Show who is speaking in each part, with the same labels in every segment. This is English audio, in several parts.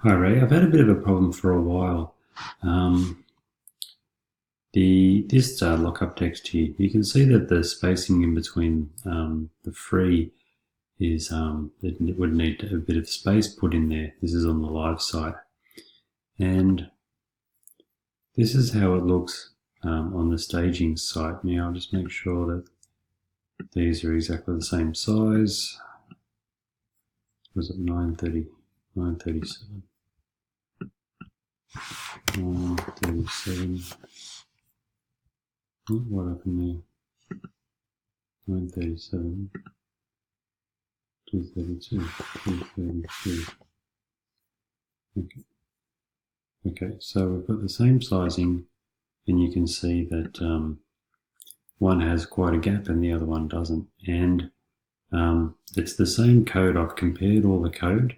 Speaker 1: Hi Ray, I've had a bit of a problem for a while. This lockup text here, you can see that the spacing in between the free is it would need a bit of space put in there. This is on the live site, and this is how it looks on the staging site. Now I'll just make sure that these are exactly the same size. Was it 930, 937? 937. Oh, what happened there? 937, 232, 232. Okay, so we've got the same sizing, and you can see that one has quite a gap and the other one doesn't. And it's the same code. I've compared all the code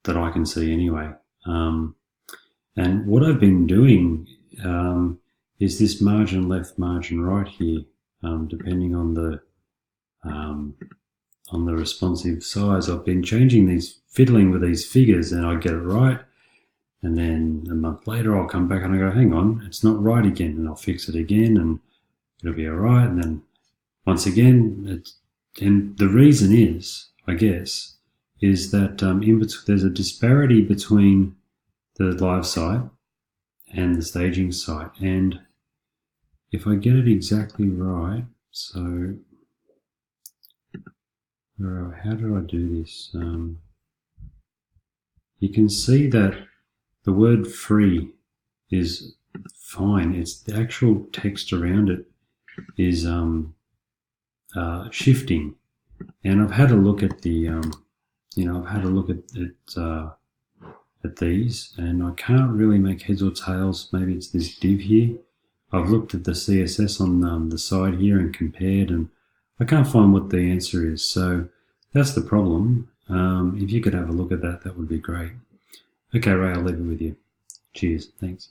Speaker 1: that I can see anyway. And what I've been doing is this margin left, margin right here, depending on the responsive size. I've been changing these, fiddling with these figures, and I get it right. And then a month later, I'll come back and I go, hang on, it's not right again. And I'll fix it again and it'll be all right. And then once again, and the reason is, I guess, is that there's a disparity between the live site and the staging site. And if I get it exactly right, so how do I do this? You can see that the word free is fine. It's the actual text around it is shifting. And I've had a look at the, I've had a look at these, and I can't really make heads or tails. Maybe it's this div here. I've looked at the CSS on the side here and compared, and I can't find what the answer is. So that's the problem. If you could have a look at that, that would be great. Okay, Ray, I'll leave it with you. Cheers. Thanks.